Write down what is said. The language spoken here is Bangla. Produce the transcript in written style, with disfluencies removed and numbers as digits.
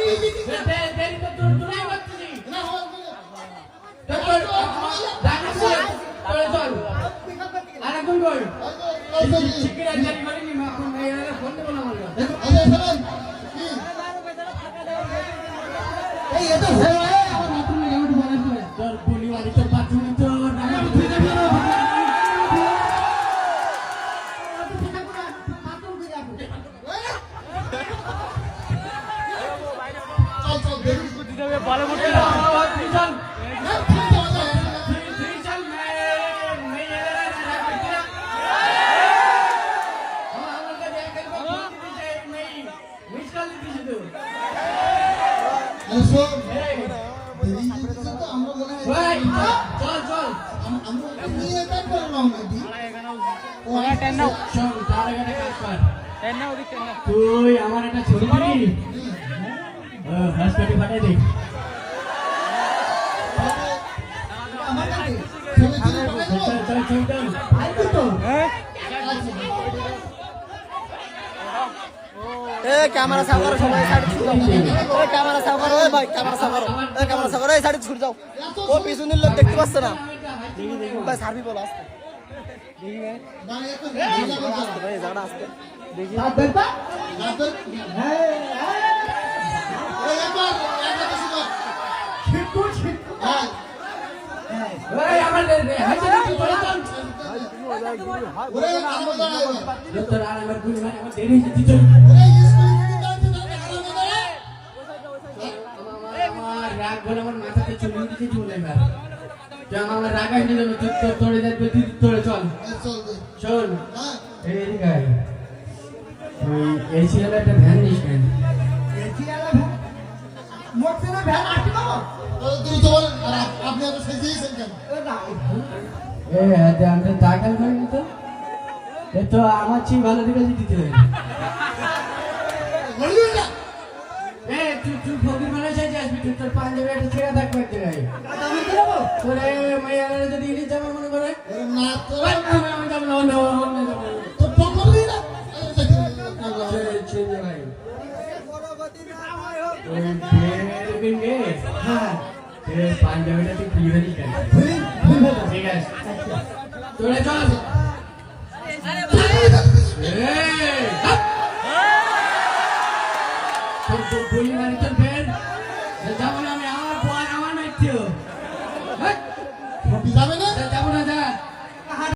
দেরি তো তোর তোরাই করছিস না তোর চল আরে কোন কই চিকেন জানি করিনি মা কোন মেয়েরা ফোন দেব না আমার এই এটা হয় আমার বাথরুমে যাওয়াটা বলে তোর বলি বাড়ি তোর বাথরুমে তোর আমার তুই যাবি না বলে মুটি না চল তুই আমার একটা ছবি দিবি হাসপাতালে পাঠিয়ে দে ক্যামেরা সাফ করো সবাই সাইড ছুট যাও ক্যামেরা সাফ করো ভাই ক্যামেরা সাফ করো ক্যামেরা সাফ করো এই সাইড ছুট যাও ও পিছনের লোক দেখতে পাচ্ছে না ভাই সার্ভি বলো আসতে দেখি ভাই জানা আসতে দেখি রাগ বলে আমার মাথাতে চলে দিতে চলে এবার আমার রাগ আসলে তোরে যাবে তুই তোরে চল চল এই গাই ওই এসি এর একটা ভ্যান নিস কেন এসি এর ভ্যান মোটরসাইকেল ভ্যান আসতে পাবো তুই তো আপনি এত সেজেইছেন কেন আমরা টাকা করিনি তো এ তো আমার চেয়ে ভালো দিকে দিতে হবে তুই ফকির মানুষ আছে আসবি তুই তোর পাঞ্জাবি একটা ছেঁড়া থাকবে একটা গায়ে তোরে মাইয়ারা যদি ইলিশ যাবে মনে করে না তো আমি যাবো না তো পকড়লি না ছেড়ে ভাই ওই ফের বিনগে হ্যাঁ ফের পাঞ্জাবিটা তুই খুলে দিস কেন ঠিক আছে তোরে চল